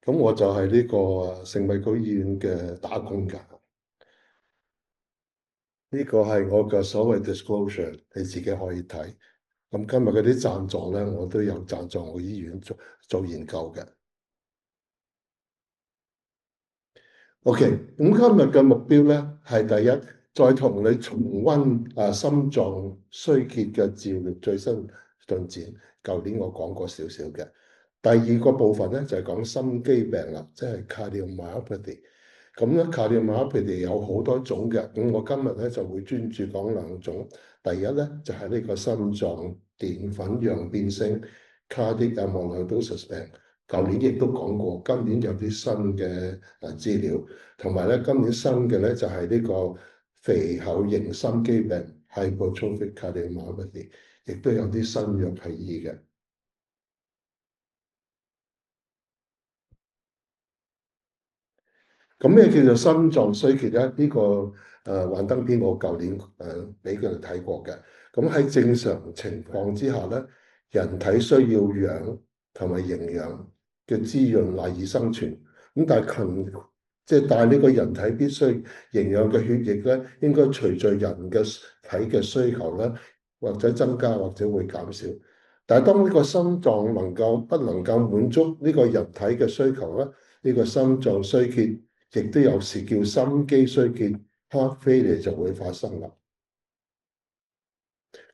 咁我就係呢個聖米高醫院嘅打工㗎。呢個係我嘅所謂 disclosure，你自己可以睇。咁今日嗰啲贊助咧，我都有贊助我醫院做研究嘅。OK，咁今日嘅目標咧係第一，再同你重溫心臟衰竭嘅治療最新進展。舊年我講過少少嘅。第二個部分咧就係講心肌病啦，即係 cardiomyopathy。咁咧 cardiomyopathy 有好多種嘅，咁我今日咧就會專注講兩種。第一咧就係呢個心臟澱粉樣變性 cardiac amyloidosis 病。舊年亦都講過，今年有啲新嘅資料，同埋咧今年新嘅咧就係呢個肥厚型心肌病 hypertrophic cardiomyopathy，亦都有啲新藥係醫嘅。咁咩叫做心臟衰竭咧？呢個幻燈片我舊年俾佢哋睇過嘅。咁喺正常情況之下咧，人體需要氧同埋營養嘅滋潤賴以生存。咁但係但係呢個人體必須營養嘅血液咧，應該隨住人嘅體嘅需求咧，或者增加或者會減少。但係當呢個心臟不能夠滿足呢個人體嘅需求咧，呢個心臟衰竭，亦都有時叫心肌衰竭 （heart failure） 就會發生啦。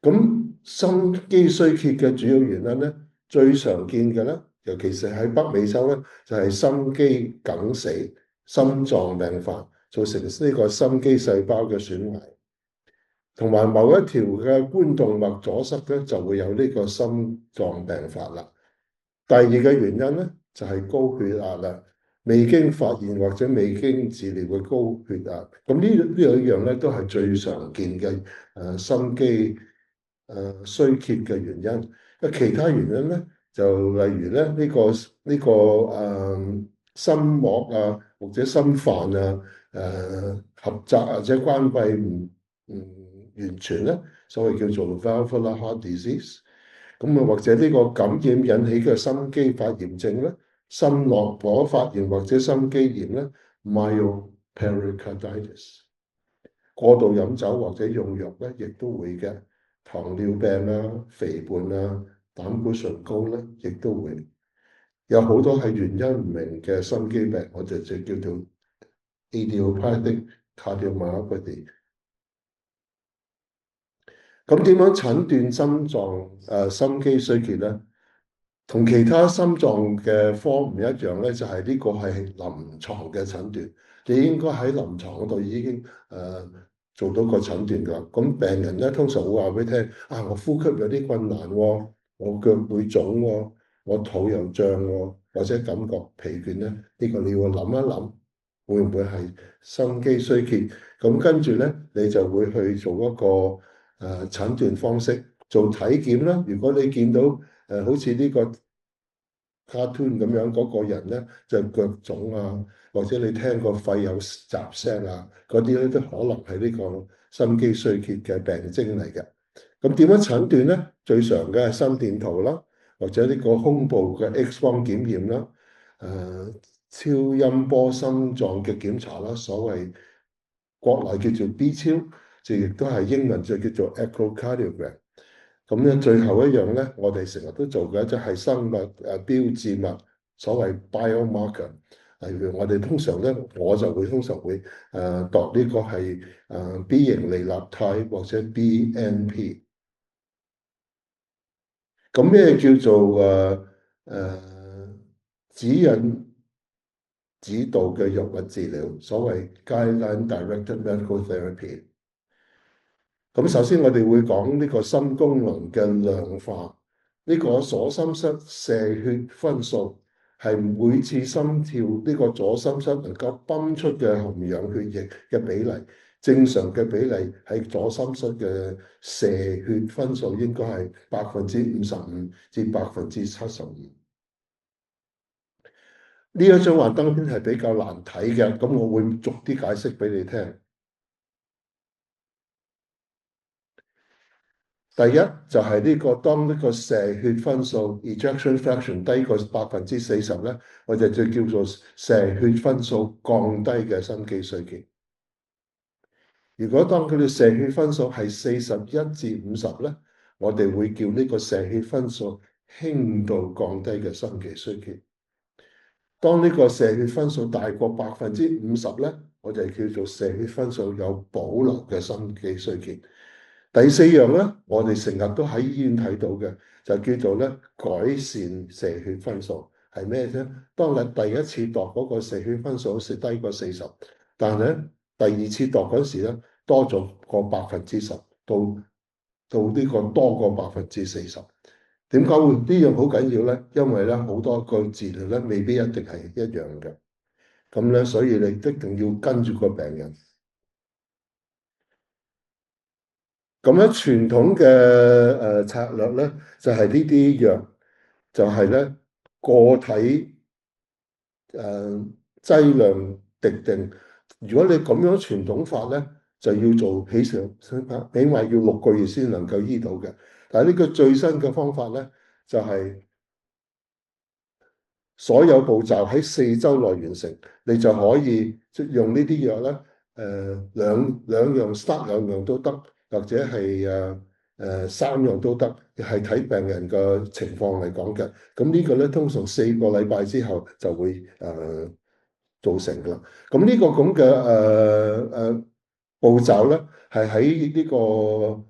咁心肌衰竭嘅主要原因咧，最常見嘅咧，尤其是喺北美洲咧，就係心肌梗死、心臟病發，造成呢個心肌細胞嘅損壞，同埋某一條嘅冠動脈阻塞咧，就會有呢個心臟病發啦。第二嘅原因咧，就係高血壓啦。未經發現或者未經治療嘅高血壓，咁呢兩樣咧都係最常見嘅心肌衰竭嘅原因。其他原因咧，就例如咧心膜啊或者心瓣啊狹窄或者關閉唔完全咧，所謂叫做 valvular heart disease。咁啊，或者呢個感染引起嘅心肌發炎症咧，心膜膜發炎或者心肌炎咧 （myopericarditis）。過度飲酒或者用藥咧，亦都會嘅。糖尿病啊、肥胖啊、膽固醇高咧，亦都會有好多係原因唔明嘅心肌病，我哋就叫做 idiopathic cardiomyopathy。咁點樣診斷心肌衰竭咧？同其他心臟嘅科唔一樣咧，就係呢個係臨床嘅診斷。你應該喺臨床嗰度已經做到個診斷㗎。咁病人咧通常會話俾你聽：啊，我呼吸有啲困難喎，我腳會腫喎，我肚又脹喎，或者感覺疲倦咧。呢個你要諗一諗，會唔會係心肌衰竭？咁跟住咧，你就會去做一個診斷方式，做體檢啦。如果你見到好似呢個 cartoon 咁樣嗰個人咧，就腳腫啊，或者你聽個肺有雜聲啊，嗰啲咧都可能係呢個心肌衰竭嘅病徵嚟嘅。咁點樣診斷咧？最常嘅係心電圖啦，或者呢個胸部嘅 X 光檢驗啦，超音波心臟嘅檢查啦，所謂國內叫做 B 超，就亦都係英文就叫做 echocardiogram。咁咧，最後一樣咧，我哋成日都做嘅就係生物標誌物，所謂 biomarker。例如我哋通常咧，我就會通常會度呢個係B 型利納肽或者 BNP。咁咩叫做指引指導嘅藥物治療？所謂 guideline-directed medical therapy。咁首先我哋會講呢個心功能嘅量化，呢個左心室射血分數係每次心跳呢個左心室能夠泵出嘅含氧血液嘅比例，正常嘅比例係左心室嘅射血分數應該係55%至75%。呢一張幻燈片係比較難睇嘅，咁我會逐啲解釋俾你聽。第一就係呢個當呢個射血分數 ejection fraction 低過40%咧，我哋就叫做射血分數降低嘅心肌衰竭。如果當佢哋射血分數係41至50咧，我哋會叫呢個射血分數輕度降低嘅心肌衰竭。當呢個射血分數大過50%咧，我哋叫做射血分數有保留嘅心肌衰竭。第四樣咧，我哋成日都喺醫院睇到嘅，就叫做咧改善射血分數係咩啫？當你第一次度嗰個射血分數係低過40，但係咧第二次度嗰時咧多咗個10%到呢個多過40%。點解會呢樣好緊要咧？因為咧好多個治療咧未必一定係一樣嘅，咁咧所以你一定要跟住個病人。咁咧傳統嘅策略咧就係呢啲藥就係咧個體劑量滴定。如果你咁樣傳統法咧，就要做起碼要6個月先能夠醫到嘅。但係呢個最新嘅方法咧，就係所有步驟喺4周內完成，你就可以即用呢啲藥咧，兩樣 start 兩樣都得，或者係3樣都得，係睇病人嘅情況嚟講嘅。咁呢個咧通常4個禮拜之後就會造成㗎啦。咁呢個咁嘅步驟咧，係喺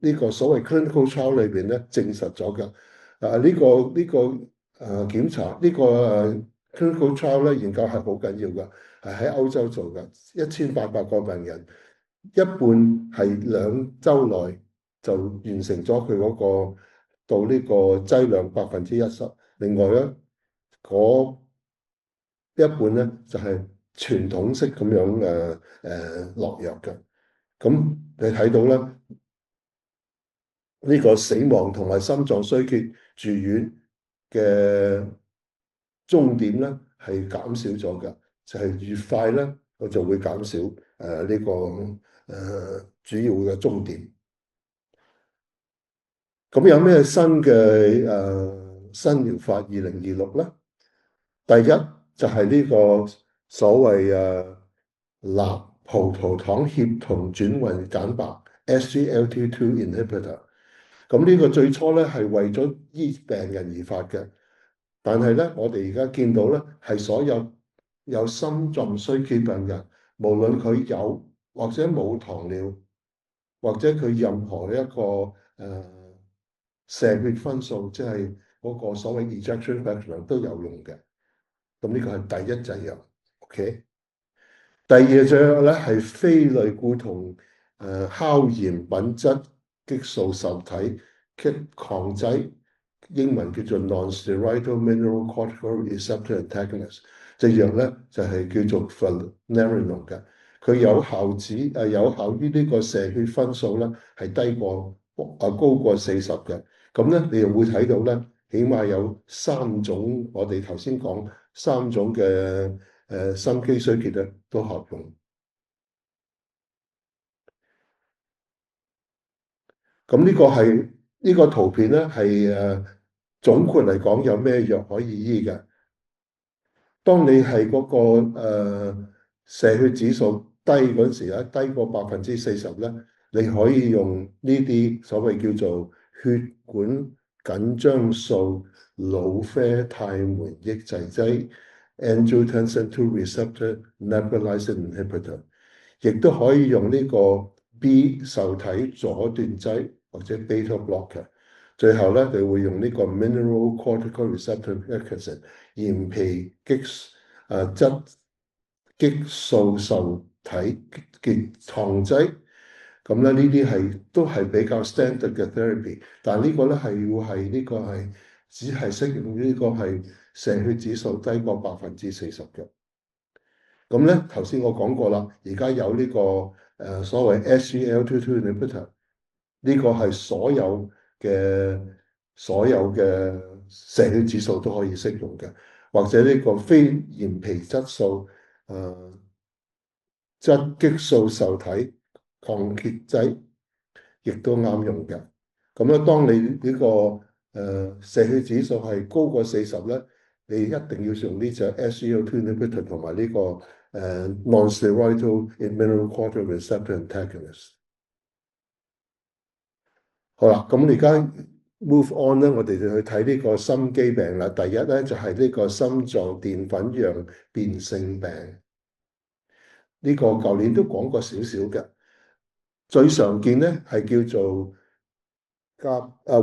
呢個所謂 clinical trial 裏邊咧證實咗㗎。檢查呢個clinical trial 咧研究係好緊要㗎，係喺歐洲做㗎，1800個病人，一半係2周內就完成咗佢嗰個到呢個劑量10%，另外咧嗰一半咧就係傳統式咁樣落藥嘅。咁你睇到咧呢個死亡同埋心臟衰竭住院嘅終點咧係減少咗嘅，就係越快咧我就會減少呢個主要嘅終點。咁有咩新嘅新療法2026咧？第一就係呢個所謂納葡萄糖協同轉運蛋白 SGLT2 inhibitor。咁呢個最初咧係為咗醫病人而發嘅，但係咧我哋而家見到咧係所有心臟衰竭病人，無論佢有或者冇糖尿，或者佢任何一個射血分數，即係嗰個所謂 ejection fraction 都有用嘅。咁呢個係第一劑藥 ，OK。第二隻藥咧係非類固酮酵炎品質激素受體抗劑，英文叫做 non-steroidal mineralocorticoid receptor antagonist。隻藥咧就係叫做 Finerenone 嘅，佢有效於呢個射血分數咧係高過40嘅。咁咧你又會睇到咧，起碼有3種，我哋頭先講3種嘅心肌衰竭咧都合用。咁呢個圖片咧係總括嚟講有咩藥可以醫嘅。當你係嗰個射血指數低嗰陣時咧，低過40%咧，你可以用呢啲所謂叫做血管緊張素腦啡肽酶抑制劑 （angiotensin II receptor nebulizer inhibitor），亦都可以用呢個 B 受體阻斷劑或者 beta blocker。最後咧，佢會用呢個 mineralocorticoid receptor agonist 鹽皮質激素受體結抗劑。咁咧呢啲都係比較 standard 嘅 therapy，但係呢個咧係只係適用於呢個係射血指數低過40%嘅。咁咧頭先我講過啦，而家有呢個所謂 SGLT2 inhibitor，呢個係所有嘅射血指數都可以適用嘅，或者呢個非鹽皮質素質激素受體抗結劑亦都啱用嘅。咁咧，當你呢個射血指數係高過40咧，你一定要用呢隻 SGLT2 inhibitor 同埋呢個non-steroidal mineralocorticoid receptor antagonist。好啦，咁你而家 move on 咧，我哋就去睇呢個心肌病啦。第一咧就係呢個心臟澱粉樣變性病，呢個舊年都講過少少嘅。最常見咧係叫做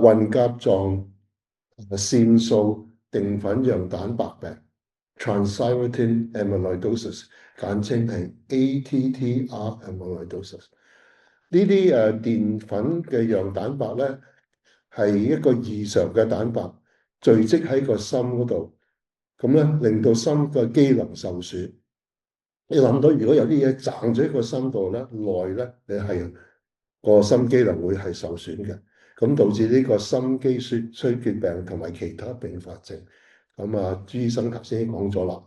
混甲狀腺素澱粉樣蛋白病 （transthyretin amyloidosis），簡稱係 ATTR amyloidosis。呢啲澱粉嘅樣蛋白咧係一個異常嘅蛋白聚積喺個心嗰度，咁咧令到心嘅機能受損。你諗到如果有啲嘢撐咗喺個心度咧，耐咧你係個心機能會係受損嘅，咁導致呢個心肌衰竭病同埋其他併發症。咁啊，朱醫生頭先講咗啦，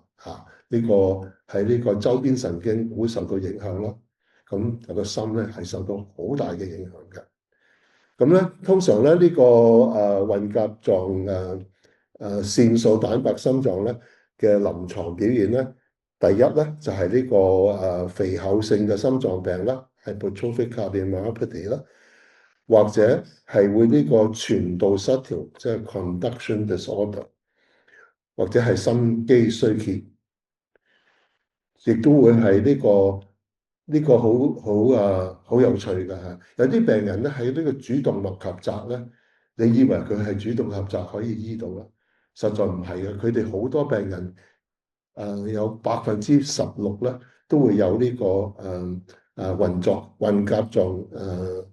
呢個係呢個周邊神經會受到影響咯。咁個心咧係受到好大嘅影響嘅。咁咧通常咧呢個混甲狀腺素蛋白心臟咧嘅臨床表現咧，第一咧就係呢個肥厚性嘅心臟病啦，係 hypertrophic cardiomyopathy 啦，或者係會呢個傳導失調，即係 conduction disorder，或者係心肌衰竭，亦都會係呢個好有趣㗎嚇。有啲病人咧喺呢個主動脈狹窄咧，你以為佢係主動脈狹窄可以醫到啦，實在唔係嘅。佢哋好多病人有16%咧都會有呢個混甲狀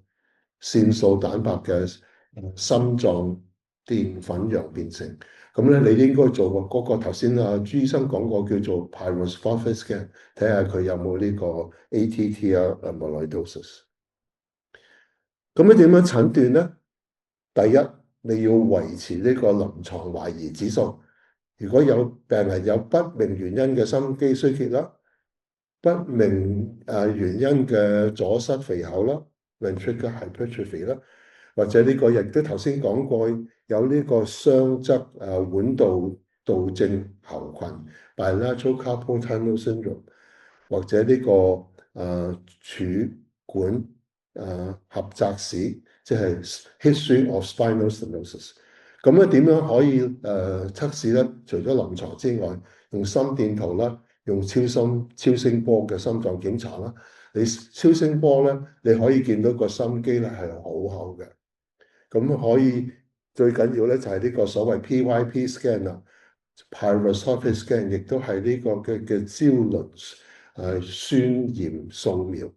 腺素蛋白嘅心臟澱粉樣變性。咁咧，你應該做過嗰個頭先朱醫生講過叫做 pyrophosphate scan，睇下佢有冇呢個 ATTR amyloidosis。咁你點樣診斷咧？第一，你要維持呢個臨床懷疑指數。如果有病人有不明原因嘅心肌衰竭啦，不明原因嘅阻塞肥厚啦 （ventricular hypertrophy） 啦，或者呢個亦都頭先講過有呢個雙側腕道症候群 （bilateral carpal tunnel syndrome），或者呢個柱管狹窄史，即係 history of spinal stenosis。咁咧點樣可以測試咧？除咗臨床之外，用心電圖啦，用超聲波嘅心臟檢查啦。你超聲波咧，你可以見到個心肌咧係好厚嘅。咁可以最緊要咧就係呢個所謂 PYP scan 啊，pyrophosphate scan，亦都係呢個嘅焦輪酸鹽掃描。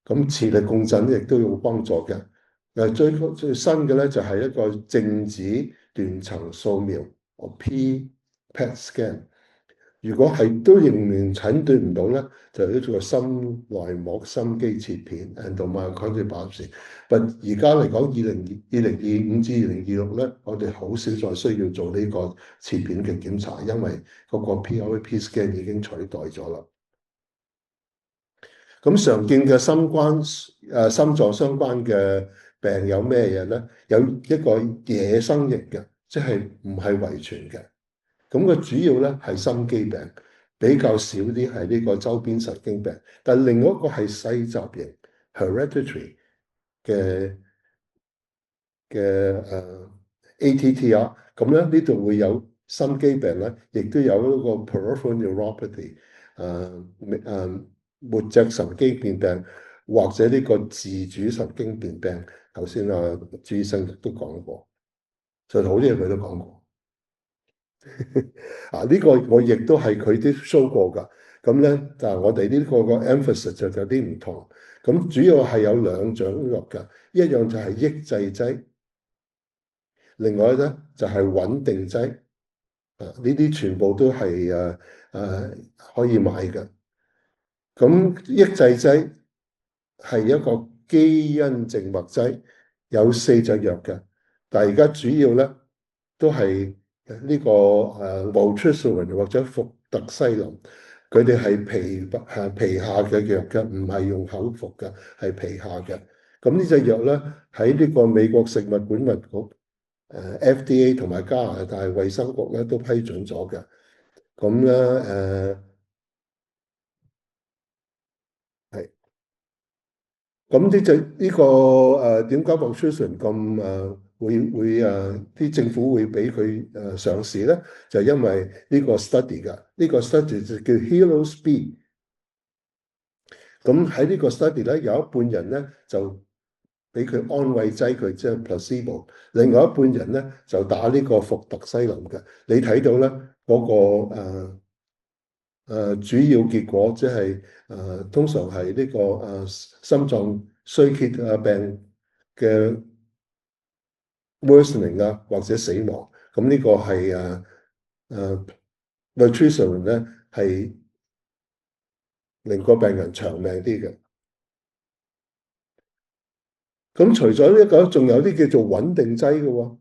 咁磁力共振亦都有幫助嘅。最新嘅咧就係一個靜止斷層掃描，或 PET scan。如果係都仍然診斷唔到咧，就呢個心內膜心肌切片 endomyocardial biopsy。但而家嚟講，2025至2026咧，我哋好少再需要做呢個切片嘅檢查，因為嗰個 PYP scan 已經取代咗啦。咁常見嘅心臟相關嘅病有咩嘢咧？有一個野生型嘅，即係唔係遺傳嘅。咁佢主要咧係心肌病，比較少啲係呢個周邊神經病。但係另外一個係世襲型 hereditary 嘅ATTR。咁咧呢度會有心肌病咧，亦都有嗰個 peripheral neuropathy 末梢神經變病，或者呢個自主神經變病。頭先朱醫生都講過，就好多嘢佢都講過。呢個我亦都係佢啲 show 過㗎。咁咧，但係我哋呢個 emphasis 就有啲唔同。咁主要係有兩種藥㗎，一樣就係抑制劑，另外咧就係穩定劑。呢啲全部都係可以買嘅。咁抑制劑係一個基因靜脈劑，有4隻藥嘅，但係而家主要咧都係呢個vutrisiran 或者伏特西林，佢哋係皮下嘅藥嘅，唔係用口服嘅，係皮下嘅。咁呢隻藥咧喺呢個美國食物管理局FDA 同埋加拿大衛生局咧都批准咗嘅。咁咧係。咁呢個點解 Voltaren 咁會啲政府會俾佢上市咧？就係因為呢個 study 㗎，呢個 study 就叫 Helios B。咁喺呢個 study 咧，有一半人咧就俾佢安慰劑佢，即係 placebo；另外一半人咧就打呢個伏特西林嘅。你睇到咧嗰個主要結果，即係通常係呢個心臟衰竭病嘅 worsening 啊，或者死亡。咁呢個係nutrition 咧係令個病人長命啲嘅。咁除咗呢個，仲有啲叫做穩定劑嘅喎。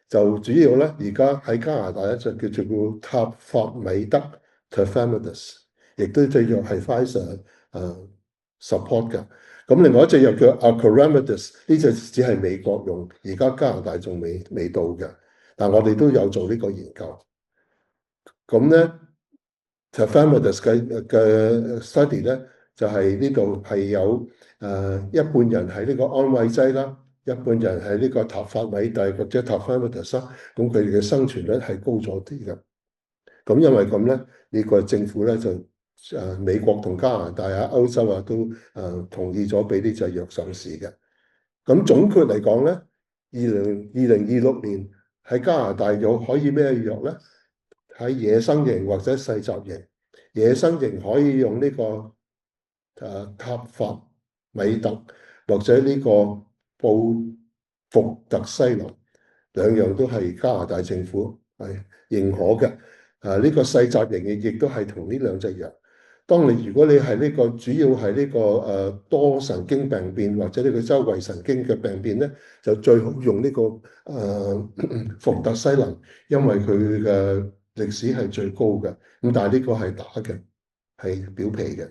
就主要咧，而家喺加拿大咧就叫做塔法米德 （Tafamidis），亦都製藥係 Pfizer support 嘅。咁另外一隻藥叫 Acoramidis，呢隻只係美國用，而家加拿大仲未到嘅。但我哋都有做呢個研究。咁咧 Tafamidis 嘅 study 咧，就係呢度係有一半人係呢個安慰劑啦。一般人係呢個塔法米蒂或者塔法米特沙，咁佢哋嘅生存率係高咗啲嘅。咁因為咁咧，呢個政府咧就美國同加拿大啊、歐洲啊都同意咗俾呢隻藥上市嘅。咁總括嚟講咧，2026年喺加拿大有可以咩藥咧？喺野生型或者細集型，野生型可以用呢個塔法米特或者呢個布伏特西林，兩樣都係加拿大政府係認可嘅。呢個細集型亦都係同呢兩隻藥。如果你係呢個主要係呢個多神經病變或者呢個周圍神經嘅病變咧，就最好用呢個伏特西林，因為佢嘅歷史係最高嘅。咁但係呢個係打嘅，係表皮嘅。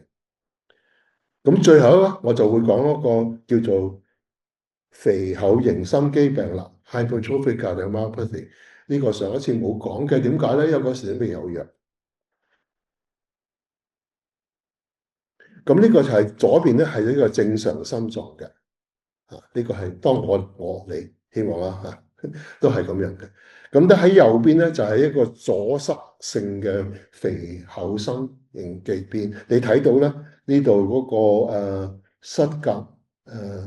咁最後咧，我就會講一個叫做肥厚型心肌病啦 （Hypertrophic cardiomyopathy）。呢個上一次冇講嘅，點解咧？因為嗰時都未有藥。咁呢個就係左邊咧，係呢個正常心臟嘅。呢個係當你希望啦都係咁樣嘅。咁咧喺右邊咧就係一個阻塞性嘅肥厚心型肌變。你睇到咧呢度嗰個膝甲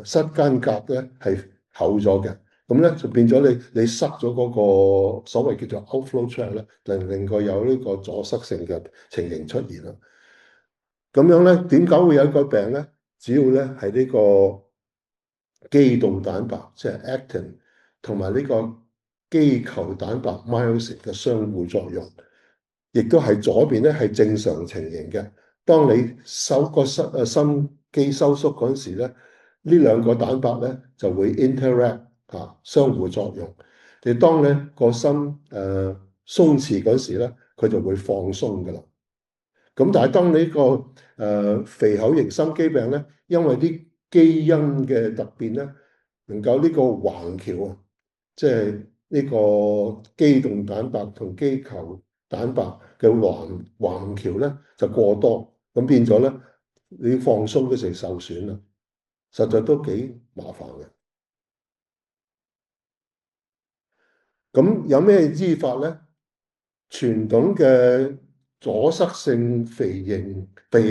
膝間隔咧係厚咗嘅。咁咧就變咗你塞咗嗰個所謂叫做 outflow tract 咧，令佢有呢個阻塞性嘅情形出現啦。咁樣咧，點解會有一個病咧？主要咧係呢個肌動蛋白，即係 actin，同埋呢個肌球蛋白 myosin 嘅相互作用，亦都係左邊咧係正常情形嘅。當你心肌收縮嗰陣時咧，呢兩個蛋白咧就會 interact 相互作用。你當咧個心鬆弛嗰時咧，佢就會放鬆噶啦。咁但係當你呢個肥厚型心肌病咧，因為啲基因嘅突變咧，能夠呢個橫橋啊，即係呢個肌動蛋白同肌球蛋白嘅橫橋咧就過多，咁變咗咧你放鬆嗰時受損啦，實在都幾麻煩嘅。咁有咩醫法咧？傳統嘅阻塞性肥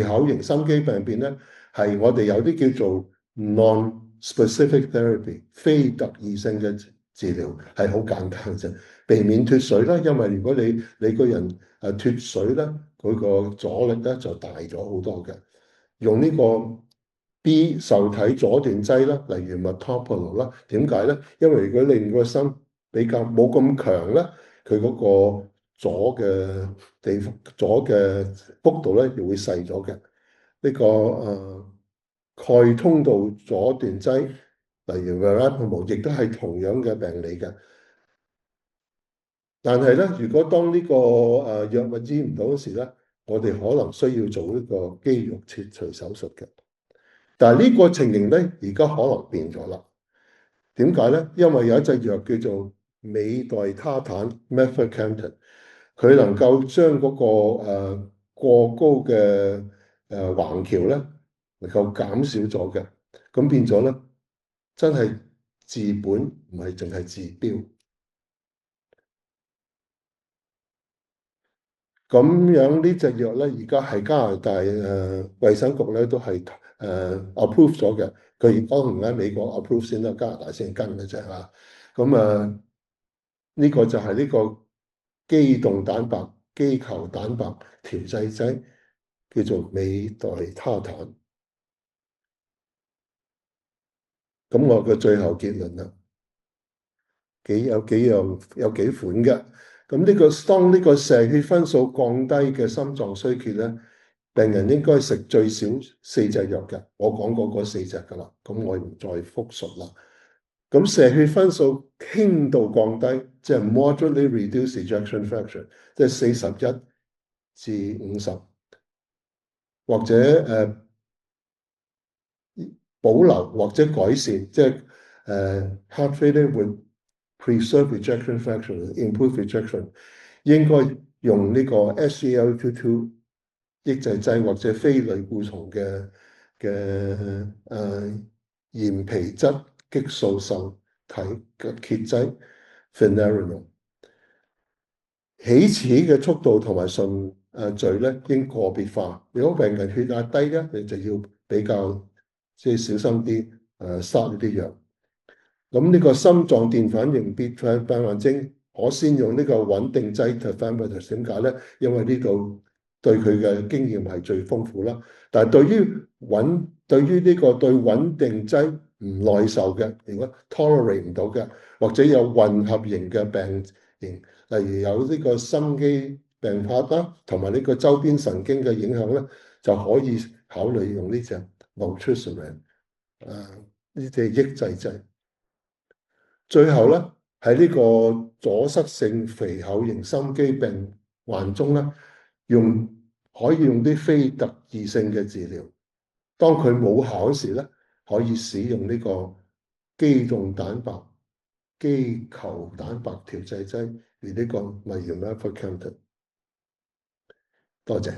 厚型心肌病變咧，係我哋有啲叫做 non-specific therapy 非特異性嘅治療，係好簡單嘅啫，避免脫水啦。因為如果你個人脫水咧，佢個阻力咧就大咗好多嘅。用呢個 B 受體阻斷劑啦，例如 metoprolol 啦。點解咧？因為如果令個心比較冇咁強咧，佢嗰個阻嘅幅度咧，就會細咗嘅。呢個鈣通道阻斷劑，例如 verapamil，亦都係同樣嘅病理嘅。但係咧，如果當呢個藥物醫唔到嗰時咧，我哋可能需要做呢個肌肉切除手術嘅。但係呢個情形咧，而家可能變咗啦。點解咧？因為有一隻藥叫做美代他坦 （methacantone），佢能夠將嗰個過高嘅橫橋咧，能夠減少咗嘅。咁變咗咧，真係治本唔係淨係治標。咁樣呢隻藥咧，而家係加拿大衛生局咧都係approve 咗嘅。佢當然喺美國 approve 先啦，加拿大先跟嘅啫嚇。咁呢個就係呢個肌動蛋白、肌球蛋白調製劑，叫做美代他坦。咁我嘅最後結論啦，有幾款嘅。咁當呢個射血分數降低嘅心臟衰竭咧，病人應該食最少4隻藥嘅。我講過嗰4隻噶啦，咁我唔再複述啦。咁射血分數輕度降低，即係 moderately reduced ejection fraction，即係41至50，或者保留或者改善，即係heart failure with preserve ejection fraction，improve ejection，應該用呢個 SGLT2 抑制劑或者非類固醇嘅鹽皮質激素受體嘅結劑 Finerenone。起始嘅速度同埋序咧應個別化。如果病人血壓低咧，你就要比較小心啲塞呢啲藥。咁呢個心臟電反應變幻症，我先用呢個穩定劑 tafamidis。點解咧？因為呢度對佢嘅經驗係最豐富啦。但係對於呢個對穩定劑唔耐受嘅，如果 tolerate 唔到嘅，或者有混合型嘅病型，例如有呢個心肌病發啦，同埋呢個周邊神經嘅影響咧，就可以考慮用呢隻 vutrisiran 呢隻抑制劑。最後咧，喺呢個阻塞性肥厚型心肌病患中咧，可以用啲非特異性嘅治療。當佢冇效時咧，可以使用呢個肌動蛋白、肌球蛋白調製劑，而呢個例如 methacantone。多謝。